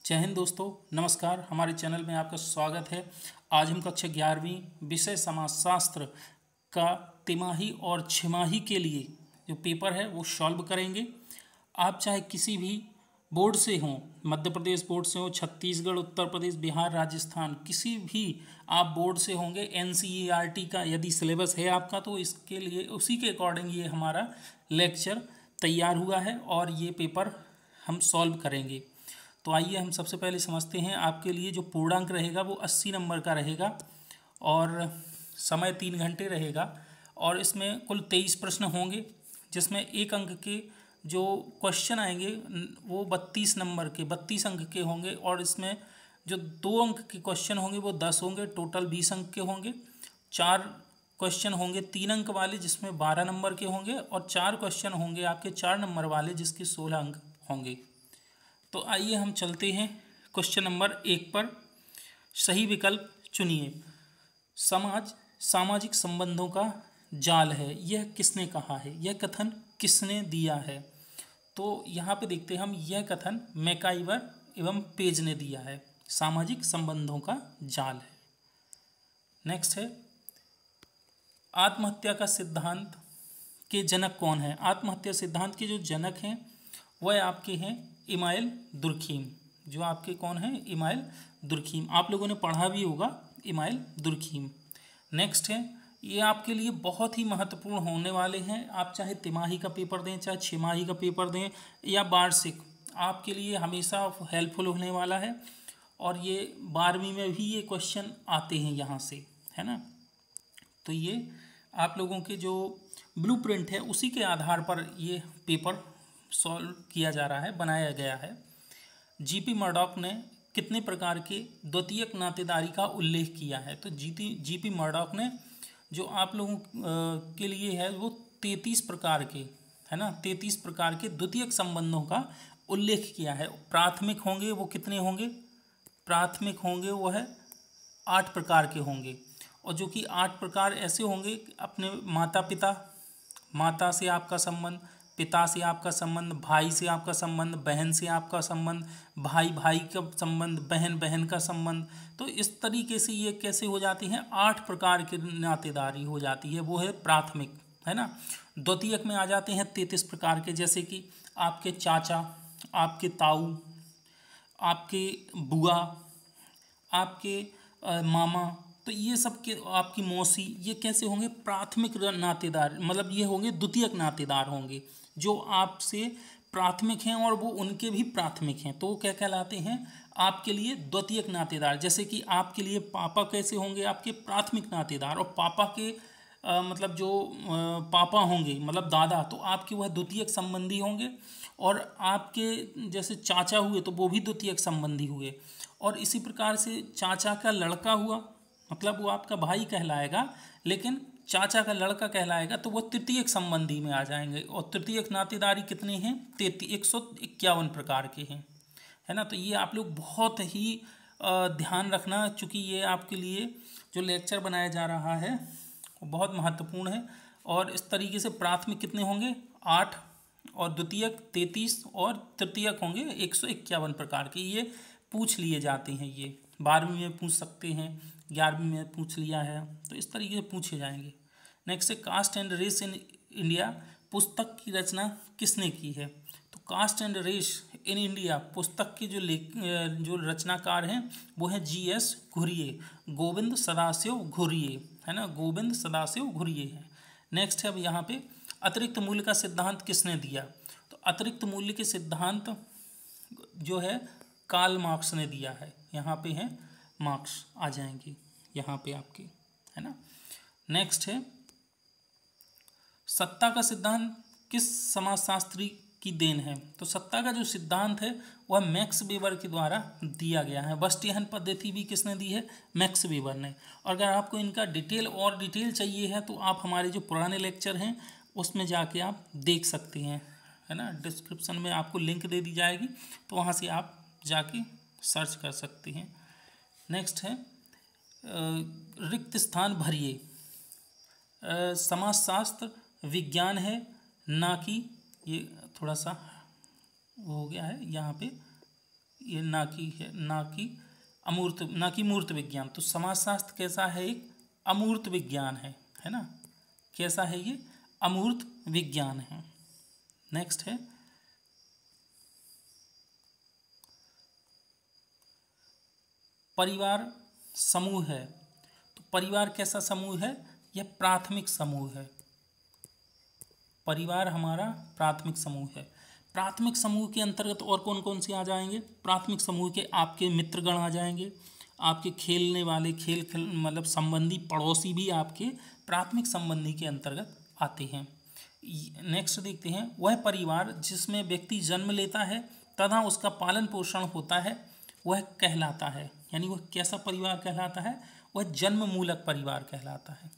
जय हिंद दोस्तों, नमस्कार। हमारे चैनल में आपका स्वागत है। आज हम कक्षा 11वीं विषय समाजशास्त्र का तिमाही और छिमाही के लिए जो पेपर है वो सॉल्व करेंगे। आप चाहे किसी भी बोर्ड से हों, मध्य प्रदेश बोर्ड से हो, छत्तीसगढ़, उत्तर प्रदेश, बिहार, राजस्थान, किसी भी आप बोर्ड से होंगे, एनसीईआरटी का यदि सिलेबस है आपका तो इसके लिए उसी के अकॉर्डिंग ये हमारा लेक्चर तैयार हुआ है और ये पेपर हम सॉल्व करेंगे। तो आइए हम सबसे पहले समझते हैं। आपके लिए जो पूर्णांक रहेगा वो 80 नंबर का रहेगा और समय 3 घंटे रहेगा और इसमें कुल 23 प्रश्न होंगे, जिसमें एक अंक के जो क्वेश्चन आएंगे वो 32 नंबर के 32 अंक के होंगे और इसमें जो 2 अंक के क्वेश्चन होंगे वो 10 होंगे, टोटल 20 अंक के होंगे। 4 क्वेश्चन होंगे 3 अंक वाले जिसमें 12 नंबर के होंगे और 4 क्वेश्चन होंगे आपके 4 नंबर वाले जिसके 16 अंक होंगे। तो आइए हम चलते हैं क्वेश्चन नंबर 1 पर। सही विकल्प चुनिए। समाज सामाजिक संबंधों का जाल है, यह किसने कहा है? यह कथन किसने दिया है? तो यहाँ पे देखते हैं हम, यह कथन मैकाइवर एवं पेज ने दिया है। सामाजिक संबंधों का जाल है। नेक्स्ट है, आत्महत्या का सिद्धांत के जनक कौन है? आत्महत्या सिद्धांत के जो जनक हैं वह आपके हैं इमाइल दुर्खीम। जो आपके कौन है? Email Durkheim. आप लोगों ने पढ़ा भी होगा इमाइल दुर्खीम। नेक्स्ट है, ये आपके लिए बहुत ही महत्वपूर्ण होने वाले हैं। आप चाहे तिमाही का पेपर दें, चाहे छिमाही का पेपर दें या वार्षिक, आपके लिए हमेशा हेल्पफुल होने वाला है। और ये 12वीं में भी ये क्वेश्चन आते हैं यहाँ से, है ना। तो ये आप लोगों के जो ब्लूप्रिंट है उसी के आधार पर ये पेपर सॉल्व किया जा रहा है, बनाया गया है। जीपी मर्डॉक ने कितने प्रकार के द्वितीयक नातेदारी का उल्लेख किया है? तो जीपी मर्डॉक ने जो आप लोगों के लिए है वो 33 प्रकार के, है ना, 33 प्रकार के द्वितीयक संबंधों का उल्लेख किया है। प्राथमिक होंगे वो कितने होंगे? प्राथमिक होंगे वो है 8 प्रकार के होंगे। और जो कि 8 प्रकार ऐसे होंगे, अपने माता पिता, माता से आपका संबंध, पिता से आपका संबंध, भाई से आपका संबंध, बहन से आपका संबंध, भाई भाई का संबंध, बहन बहन का संबंध। तो इस तरीके से ये कैसे हो जाती हैं? 8 प्रकार की नातेदारी हो जाती है, वो है प्राथमिक, है ना। द्वितीयक में आ जाते हैं 33 प्रकार के, जैसे कि आपके चाचा, आपके ताऊ, आपके बुआ, आपके मामा, तो ये सब के, आपकी मौसी, ये कैसे होंगे? प्राथमिक नातेदार, मतलब ये होंगे द्वितीयक नातेदार होंगे जो आपसे प्राथमिक हैं और वो उनके भी प्राथमिक हैं, तो वो क्या कहलाते हैं? आपके लिए द्वितीयक नातेदार। जैसे कि आपके लिए पापा कैसे होंगे? आपके प्राथमिक नातेदार। और पापा के मतलब जो पापा होंगे, मतलब दादा, तो आपके वह द्वितीयक संबंधी होंगे। और आपके जैसे चाचा हुए तो वो भी द्वितीयक संबंधी हुए। और इसी प्रकार से चाचा का लड़का हुआ, मतलब वो आपका भाई कहलाएगा, लेकिन चाचा का लड़का कहलाएगा तो वो तृतीयक संबंधी में आ जाएंगे। और तृतीयक नातेदारी कितने हैं? 151 प्रकार के हैं, है ना। तो ये आप लोग बहुत ही ध्यान रखना, चूँकि ये आपके लिए जो लेक्चर बनाया जा रहा है वो बहुत महत्वपूर्ण है। और इस तरीके से प्राथमिक कितने होंगे? 8, और द्वितीयक 33, और तृतीयक होंगे 151 प्रकार के। ये पूछ लिए जाते हैं, ये 12वीं में पूछ सकते हैं, 11वीं में पूछ लिया है, तो इस तरीके से पूछे जाएंगे। नेक्स्ट है, caste and race in India पुस्तक की रचना किसने की है? तो caste and race in India पुस्तक के जो रचनाकार हैं वो हैं GS घुरिये, गोविंद सदाशिव घुरिये, है ना, गोविंद सदाशिव घुरिये है। नेक्स्ट है, अब यहाँ पे अतिरिक्त मूल्य का सिद्धांत किसने दिया? तो अतिरिक्त मूल्य के सिद्धांत जो है कार्ल मार्क्स ने दिया है। यहाँ पे हैं मार्क्स आ जाएंगे यहाँ पे आपके, है ना। नेक्स्ट है, सत्ता का सिद्धांत किस समाजशास्त्री की देन है? तो सत्ता का जो सिद्धांत है वह मैक्स वेबर के द्वारा दिया गया है। बस्टियन पद्धति भी किसने दी है? मैक्स वेबर ने। और अगर आपको इनका डिटेल चाहिए है तो आप हमारे जो पुराने लेक्चर हैं उसमें जाके आप देख सकते हैं, है ना। डिस्क्रिप्शन में आपको लिंक दे दी जाएगी, तो वहाँ से आप जाके सर्च कर सकते हैं। नेक्स्ट है, रिक्त स्थान भरिए। समाजशास्त्र विज्ञान है, ना कि, ये थोड़ा सा वो हो गया है यहाँ पे, ये ना की है, ना कि मूर्त विज्ञान। तो समाजशास्त्र कैसा है? एक अमूर्त विज्ञान है ना। कैसा है ये? अमूर्त विज्ञान है। नेक्स्ट है परिवार समूह है। तो परिवार कैसा समूह है? यह प्राथमिक समूह है। परिवार हमारा प्राथमिक समूह है। प्राथमिक समूह के अंतर्गत और कौन कौन से आ जाएंगे? प्राथमिक समूह के आपके मित्रगण आ जाएंगे, आपके खेलने वाले मतलब संबंधी पड़ोसी भी आपके प्राथमिक संबंधी के अंतर्गत आते हैं। नेक्स्ट देखते हैं, वह परिवार जिसमें व्यक्ति जन्म लेता है तथा उसका पालन पोषण होता है वह कहलाता है। यानी वह कैसा परिवार कहलाता है? वह जन्म मूलक परिवार कहलाता है।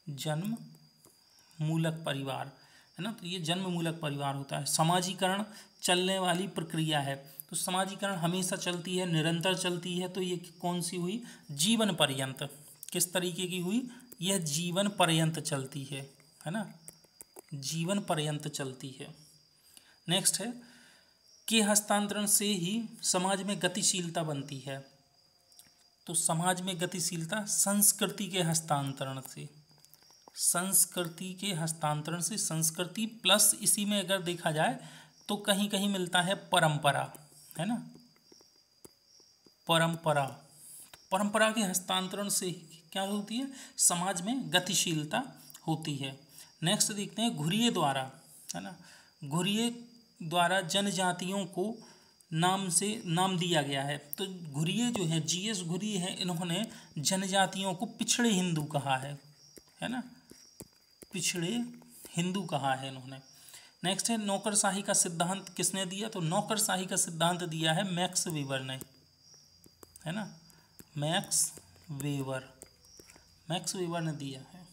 जन्म मूलक परिवार है ना। तो ये जन्म मूलक परिवार होता है। समाजीकरण चलने वाली प्रक्रिया है। तो समाजीकरण हमेशा चलती है, निरंतर चलती है। तो ये कौन सी हुई? जीवन पर्यंत। किस तरीके की हुई? यह जीवन पर्यंत चलती है ना, जीवन पर्यंत चलती है। नेक्स्ट है कि हस्तांतरण से ही समाज में गतिशीलता बनती है। तो समाज में गतिशीलता संस्कृति के हस्तांतरण से, संस्कृति के हस्तांतरण से, संस्कृति प्लस इसी में अगर देखा जाए तो कहीं कहीं मिलता है परंपरा, है ना, परंपरा। परंपरा के हस्तांतरण से क्या होती है? समाज में गतिशीलता होती है। नेक्स्ट देखते हैं घुरिये द्वारा, है ना, घुरिये द्वारा जनजातियों को नाम दिया गया है। तो घुरिये जो है, जीएस घुरिये है, इन्होंने जनजातियों को पिछड़े हिंदू कहा है ना, पिछड़े हिंदू कहा है इन्होंने। नेक्स्ट है नौकरशाही का सिद्धांत किसने दिया? तो नौकरशाही का सिद्धांत दिया है मैक्स वेबर ने, है ना, मैक्स वेबर ने दिया है।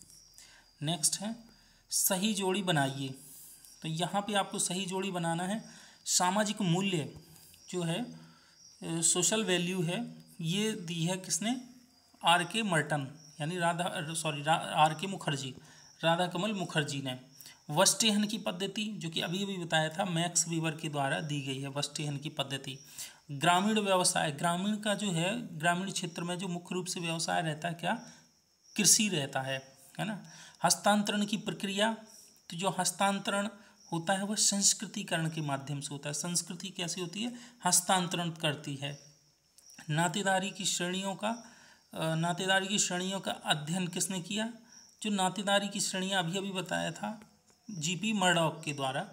नेक्स्ट है सही जोड़ी बनाइए। तो यहाँ पे आपको सही जोड़ी बनाना है। सामाजिक मूल्य जो है, सोशल वैल्यू है, ये दी है किसने? आर के मर्टन, यानी आर के मुखर्जी, राधा कमल मुखर्जी ने। वस्टेहन की पद्धति जो कि अभी बताया था, मैक्स वीवर के द्वारा दी गई है वस्टेहन की पद्धति। ग्रामीण व्यवसाय, ग्रामीण का जो है, ग्रामीण क्षेत्र में जो मुख्य रूप से व्यवसाय रहता है क्या? कृषि रहता है ना। हस्तांतरण की प्रक्रिया, तो जो हस्तांतरण होता है वह संस्कृतिकरण के माध्यम से होता है। संस्कृति कैसी होती है? हस्तांतरण करती है। नातेदारी की श्रेणियों का अध्ययन किसने किया? जो नातेदारी की श्रेणियाँ अभी बताया था जीपी मर्डॉक के द्वारा,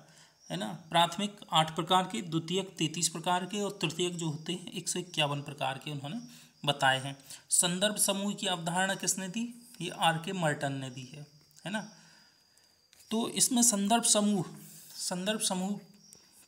है ना। प्राथमिक 8 प्रकार के, द्वितीयक 33 प्रकार के और तृतीयक जो होते हैं 151 प्रकार के उन्होंने बताए हैं। संदर्भ समूह की अवधारणा किसने दी? ये आर के मर्टन ने दी है ना। तो इसमें संदर्भ समूह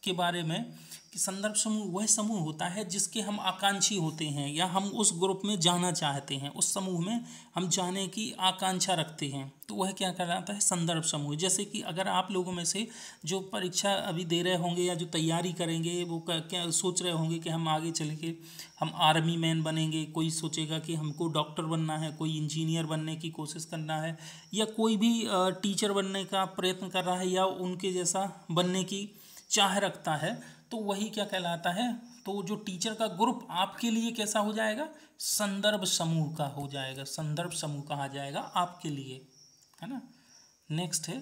के बारे में कि संदर्भ समूह वह समूह होता है जिसके हम आकांक्षी होते हैं या हम उस ग्रुप में जाना चाहते हैं, उस समूह में हम जाने की आकांक्षा रखते हैं, तो वह क्या कहलाता है? संदर्भ समूह। जैसे कि अगर आप लोगों में से जो परीक्षा अभी दे रहे होंगे या जो तैयारी करेंगे वो क्या सोच रहे होंगे कि हम आगे चल के हम आर्मी मैन बनेंगे, कोई सोचेगा कि हमको डॉक्टर बनना है, कोई इंजीनियर बनने की कोशिश करना है, या कोई भी टीचर बनने का प्रयत्न कर रहा है या उनके जैसा बनने की चाह रखता है, तो वही क्या कहलाता है? तो जो टीचर का ग्रुप आपके लिए कैसा हो जाएगा? संदर्भ समूह का हो जाएगा, संदर्भ समूह कहा जाएगा आपके लिए, है ना। नेक्स्ट है,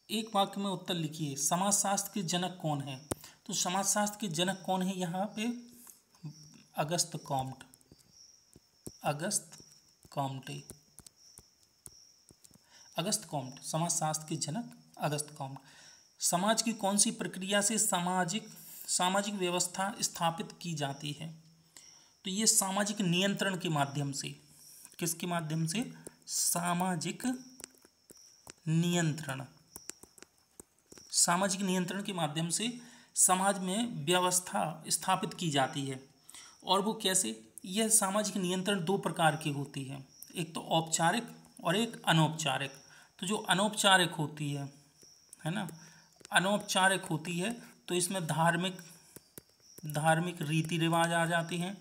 एक वाक्य में उत्तर लिखिए, समाजशास्त्र के जनक कौन है? तो समाजशास्त्र के जनक कौन है? यहाँ पे अगस्त कॉम्टे, समाजशास्त्र के जनक अगस्त कॉम्टे। समाज की कौन सी प्रक्रिया से सामाजिक व्यवस्था स्थापित की जाती है? तो ये सामाजिक नियंत्रण के माध्यम से। किसके माध्यम से? सामाजिक नियंत्रण के माध्यम से समाज में व्यवस्था स्थापित की जाती है। और वो कैसे? यह सामाजिक नियंत्रण 2 प्रकार की होती है, एक तो औपचारिक और एक अनौपचारिक। तो जो अनौपचारिक होती है ना, अनौपचारिक होती है तो इसमें धार्मिक रीति रिवाज आ जाते हैं,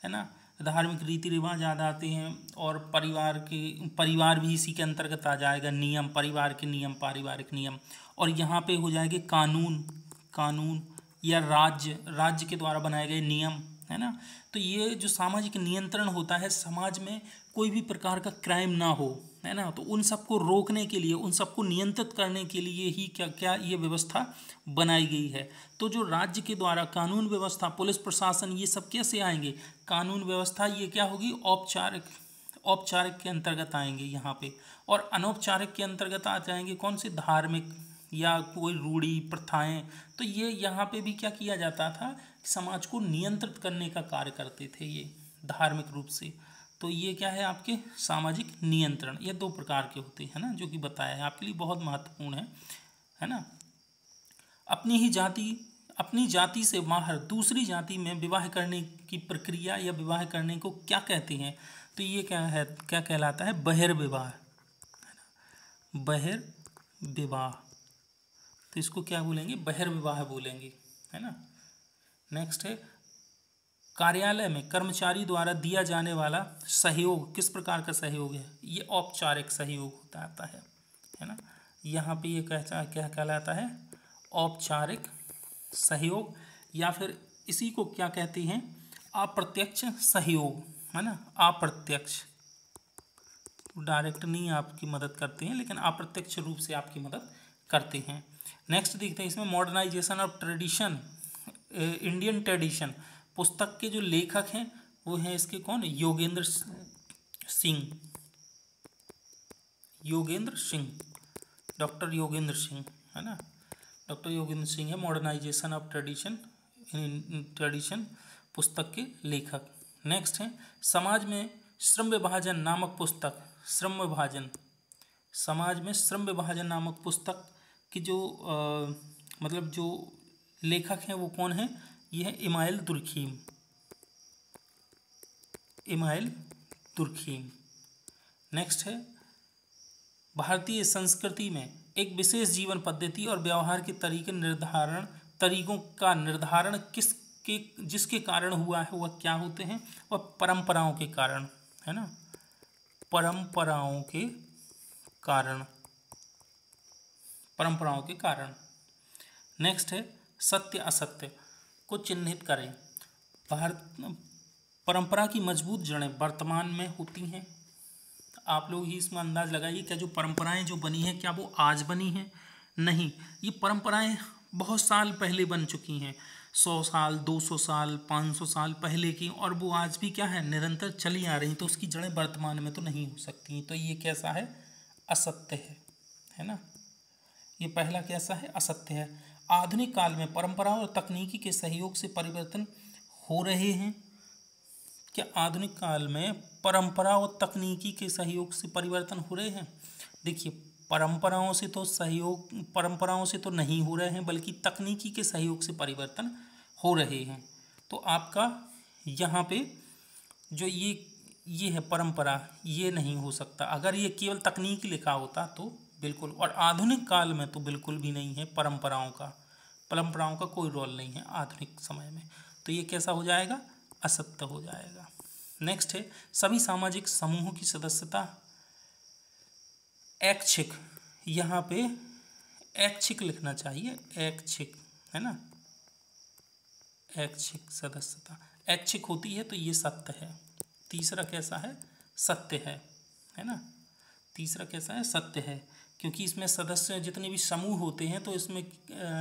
है ना, धार्मिक रीति रिवाज आ जाते हैं। और परिवार भी इसी के अंतर्गत आ जाएगा, नियम, परिवार के नियम, पारिवारिक नियम। और यहाँ पे हो जाएंगे कानून या राज्य के द्वारा बनाए गए नियम, है ना। तो ये जो सामाजिक नियंत्रण होता है, समाज में कोई भी प्रकार का क्राइम ना हो, है ना, तो उन सबको रोकने के लिए, उन सबको नियंत्रित करने के लिए ही क्या क्या ये व्यवस्था बनाई गई है। तो जो राज्य के द्वारा कानून व्यवस्था, पुलिस प्रशासन, ये सब कैसे आएंगे, कानून व्यवस्था ये क्या होगी, औपचारिक के अंतर्गत आएंगे यहाँ पे, और अनौपचारिक के अंतर्गत आ जाएंगे कौन से, धार्मिक या कोई रूढ़ी प्रथाएं। तो ये यहाँ पे भी क्या किया जाता था, समाज को नियंत्रित करने का कार्य करते थे ये धार्मिक रूप से। तो ये क्या है आपके सामाजिक नियंत्रण, ये 2 प्रकार के होते हैं ना, जो कि बताया है आपके लिए बहुत महत्वपूर्ण है ना। अपनी जाति से बाहर दूसरी जाति में विवाह करने की प्रक्रिया या विवाह करने को क्या कहते हैं, तो ये क्या है, क्या कहलाता है, बहिर्विवाह, बहिर्विवाह। तो इसको क्या बोलेंगे, बहिर्विवाह बोलेंगे, है ना। नेक्स्ट है, कार्यालय में कर्मचारी द्वारा दिया जाने वाला सहयोग किस प्रकार का सहयोग है, ये औपचारिक सहयोग होता आता है ना। यहाँ पे ये क्या कहलाता है, औपचारिक सहयोग, या फिर इसी को क्या कहते हैं, अप्रत्यक्ष सहयोग, है ना। अप्रत्यक्ष, डायरेक्ट नहीं आपकी मदद करते हैं, लेकिन अप्रत्यक्ष रूप से आपकी मदद करते हैं। नेक्स्ट देखते हैं इसमें, modernisation of tradition, Indian tradition. पुस्तक के जो लेखक हैं वो हैं इसके कौन, योगेंद्र सिंह, डॉक्टर योगेंद्र सिंह, है ना, डॉक्टर योगेंद्र सिंह है मॉडर्नाइजेशन ऑफ ट्रेडिशन पुस्तक के लेखक। नेक्स्ट है, समाज में श्रम विभाजन नामक पुस्तक, समाज में श्रम विभाजन नामक पुस्तक की जो मतलब जो लेखक हैं वो कौन है, ये है इमाइल दुर्खीम। नेक्स्ट है, भारतीय संस्कृति में एक विशेष जीवन पद्धति और व्यवहार के तरीकों का निर्धारण जिसके कारण हुआ है वह क्या होते हैं, वह परंपराओं के कारण, है ना, परंपराओं के कारण। नेक्स्ट है, सत्य असत्य को चिन्हित करें। परंपरा की मजबूत जड़ें वर्तमान में होती हैं। आप लोग ही इसमें अंदाज लगाइए, क्या जो परंपराएं जो बनी हैं क्या वो आज बनी हैं, नहीं, ये परंपराएं बहुत साल पहले बन चुकी हैं, 100 साल 200 साल 500 साल पहले की, और वो आज भी क्या है, निरंतर चली आ रही, तो उसकी जड़ें वर्तमान में तो नहीं हो सकती। तो ये कैसा है, असत्य है ना। ये पहला कैसा है, असत्य है। आधुनिक काल में परंपरा और तकनीकी के सहयोग से परिवर्तन हो रहे हैं। क्या आधुनिक काल में परंपरा और तकनीकी के सहयोग से परिवर्तन हो रहे हैं? देखिए, परंपराओं से तो नहीं हो रहे हैं, बल्कि तकनीकी के सहयोग से परिवर्तन हो रहे हैं। तो आपका यहाँ पे जो ये है परंपरा, ये नहीं हो सकता। अगर ये केवल तकनीकी लिखा होता तो बिल्कुल, और आधुनिक काल में तो बिल्कुल भी नहीं है परंपराओं का कोई रोल नहीं है आधुनिक समय में। तो ये कैसा हो जाएगा, असत्य हो जाएगा। नेक्स्ट है, सभी सामाजिक समूहों की सदस्यता ऐच्छिक, यहाँ पे ऐच्छिक लिखना चाहिए, ऐच्छिक, है ना, ऐच्छिक सदस्यता ऐच्छिक होती है, तो ये सत्य है। तीसरा कैसा है, सत्य है ना, तीसरा कैसा है, सत्य है, क्योंकि इसमें सदस्य जितने भी समूह होते हैं तो इसमें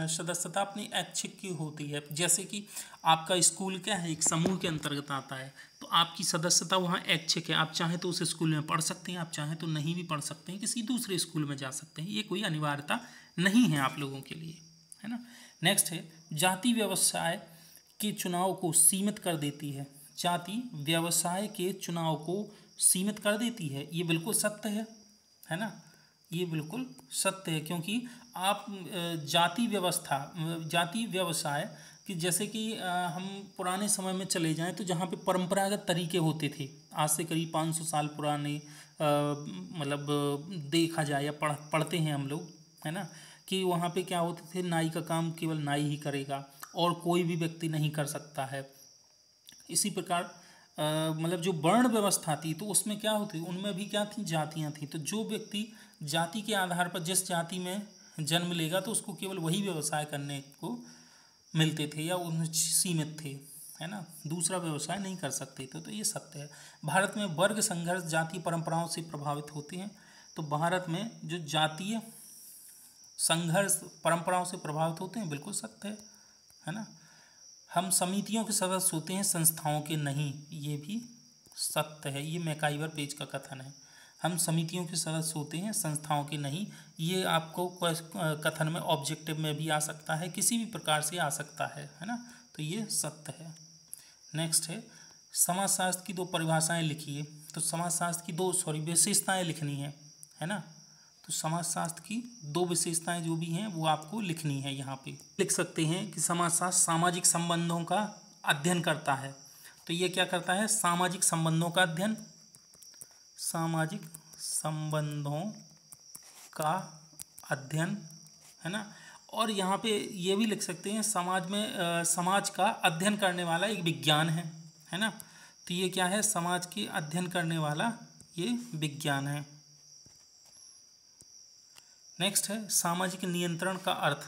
सदस्यता अपनी ऐच्छिक की होती है। जैसे कि आपका स्कूल क्या है, एक समूह के अंतर्गत आता है, तो आपकी सदस्यता वहाँ ऐच्छिक है। आप चाहें तो उस स्कूल में पढ़ सकते हैं, आप चाहें तो नहीं भी पढ़ सकते हैं, किसी दूसरे स्कूल में जा सकते हैं, ये कोई अनिवार्यता नहीं है आप लोगों के लिए, है ना। नेक्स्ट है, जाति व्यवसाय के चुनाव को सीमित कर देती है। जाति व्यवसाय के चुनाव को सीमित कर देती है, ये बिल्कुल सत्य है ना, ये बिल्कुल सत्य है। क्योंकि आप जाति व्यवसाय कि जैसे कि हम पुराने समय में चले जाएं तो जहाँ पे परंपरागत तरीके होते थे, आज से करीब 500 साल पुराने मतलब देखा जाए या पढ़ते हैं हम लोग, है ना, कि वहाँ पे क्या होते थे, नाई का काम केवल नाई ही करेगा और कोई भी व्यक्ति नहीं कर सकता है। इसी प्रकार मतलब जो वर्ण व्यवस्था थी तो उसमें क्या होती, उनमें भी क्या थी, जातियाँ थी। तो जो व्यक्ति जाति के आधार पर जिस जाति में जन्म लेगा तो उसको केवल वही व्यवसाय करने को मिलते थे या उनमें सीमित थे, है ना, दूसरा व्यवसाय नहीं कर सकते थे। तो ये सत्य है। भारत में वर्ग संघर्ष जातीय परंपराओं से प्रभावित होते हैं। तो भारत में जो जातीय संघर्ष परंपराओं से प्रभावित होते हैं, बिल्कुल सत्य है ना। हम समितियों के सदस्य होते हैं, संस्थाओं के नहीं, ये भी सत्य है। ये मैकाइवर पेज का कथन है। हम समितियों के सदस्य होते हैं, संस्थाओं के नहीं। ये आपको कथन में ऑब्जेक्टिव में भी आ सकता है, किसी भी प्रकार से आ सकता है ना। तो ये सत्य है। नेक्स्ट है समाजशास्त्र की 2 परिभाषाएं लिखिए। तो समाजशास्त्र की विशेषताएं लिखनी है ना। तो समाजशास्त्र की 2 विशेषताएं जो भी हैं वो आपको लिखनी है। यहाँ पे लिख सकते हैं कि समाजशास्त्र सामाजिक संबंधों का अध्ययन करता है। तो ये क्या करता है? सामाजिक संबंधों का अध्ययन, सामाजिक संबंधों का अध्ययन, है ना। और यहाँ पे ये भी लिख सकते हैं समाज का अध्ययन करने वाला एक विज्ञान है ना। तो ये क्या है? समाज के अध्ययन करने वाला ये विज्ञान है। नेक्स्ट है सामाजिक नियंत्रण का अर्थ।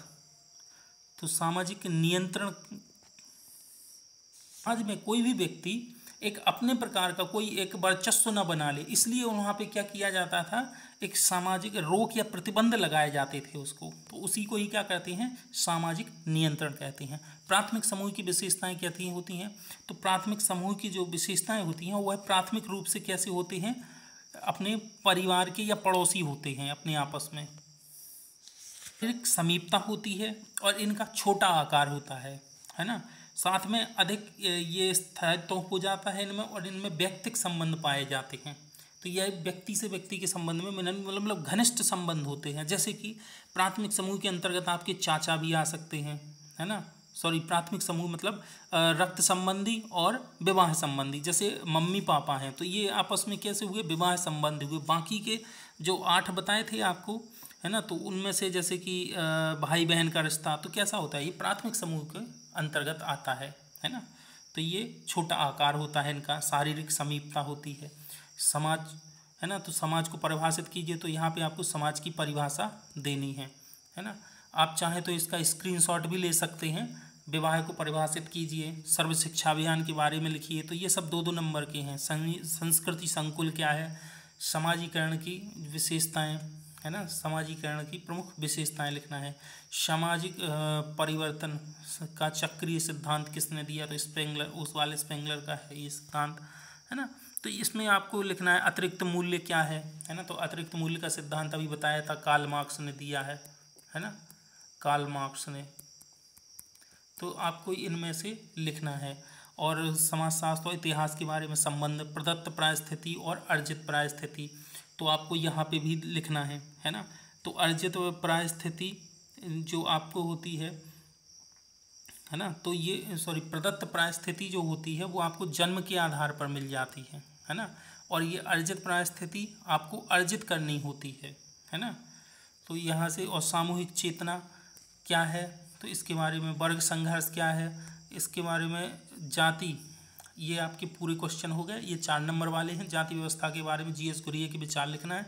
तो सामाजिक नियंत्रण, आज में कोई भी व्यक्ति एक अपने प्रकार का कोई एक वर्चस्व न बना ले, इसलिए वहाँ पे क्या किया जाता था? एक सामाजिक रोक या प्रतिबंध लगाए जाते थे उसको। तो उसी को ही क्या कहते हैं? सामाजिक नियंत्रण कहते हैं। प्राथमिक समूह की विशेषताएं क्या होती हैं? तो प्राथमिक समूह की जो विशेषताएं होती हैं वह प्राथमिक रूप से कैसे होते हैं? अपने परिवार के या पड़ोसी होते हैं अपने आपस में। एक समीपता होती है और इनका छोटा आकार होता है ना। साथ में अधिक ये स्थायित्व हो जाता है इनमें, और इनमें व्यक्तिक संबंध पाए जाते हैं। तो यह व्यक्ति से व्यक्ति के संबंध में मतलब घनिष्ठ संबंध होते हैं। जैसे कि प्राथमिक समूह के अंतर्गत आपके चाचा भी आ सकते हैं, है ना। प्राथमिक समूह मतलब रक्त संबंधी और विवाह संबंधी। जैसे मम्मी पापा हैं तो ये आपस में कैसे हुए? विवाह संबंध हुए। बाकी के जो 8 बताए थे आपको, है ना, तो उनमें से जैसे कि भाई बहन का रिश्ता तो कैसा होता है? ये प्राथमिक समूह के अंतर्गत आता है ना। तो ये छोटा आकार होता है इनका, शारीरिक समीपता होती है। समाज, है ना, तो समाज को परिभाषित कीजिए। तो यहाँ पे आपको समाज की परिभाषा देनी है ना। आप चाहें तो इसका स्क्रीनशॉट भी ले सकते हैं। विवाह को परिभाषित कीजिए, सर्व शिक्षा अभियान के बारे में लिखिए। तो ये सब 2-2 नंबर के हैं। संस्कृति संकुल क्या है? समाजीकरण की विशेषताएं, है ना, समाजीकरण की प्रमुख विशेषताएं लिखना है। सामाजिक परिवर्तन का चक्रीय सिद्धांत किसने दिया? तो स्पेंगलर, उस वाले स्पेंगलर का है ये सिद्धांत, है ना। तो इसमें आपको लिखना है अतिरिक्त मूल्य क्या है ना। तो अतिरिक्त मूल्य का सिद्धांत अभी बताया था, कार्ल मार्क्स ने दिया है ना, कार्ल मार्क्स ने। तो आपको इनमें से लिखना है। और समाजशास्त्र और इतिहास के बारे में संबंध, प्रदत्त परिस्थिति और अर्जित परिस्थिति, तो आपको यहाँ पे भी लिखना है ना। तो अर्जित परिस्थिति जो आपको होती है ना, तो ये प्रदत्त परिस्थिति जो होती है वो आपको जन्म के आधार पर मिल जाती है ना। और ये अर्जित परिस्थिति आपको अर्जित करनी होती है ना। तो यहाँ से, और सामूहिक चेतना क्या है? तो इसके बारे में, वर्ग संघर्ष क्या है इसके बारे में, जाति, ये आपके पूरे क्वेश्चन हो गए। ये 4 नंबर वाले हैं। जाति व्यवस्था के बारे में GS गुरिये के विचार लिखना है।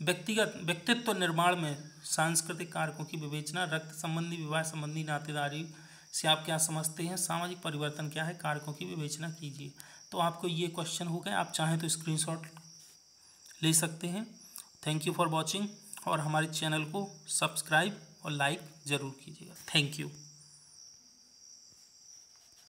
व्यक्तित्व निर्माण में सांस्कृतिक कारकों की विवेचना, रक्त संबंधी, विवाह संबंधी, नातेदारी से आप क्या समझते हैं? सामाजिक परिवर्तन क्या है? कारकों की विवेचना कीजिए। तो आपको ये क्वेश्चन हो गए। आप चाहें तो स्क्रीनशॉट ले सकते हैं। थैंक यू फॉर वॉचिंग, और हमारे चैनल को सब्सक्राइब और लाइक ज़रूर कीजिएगा। Thank you.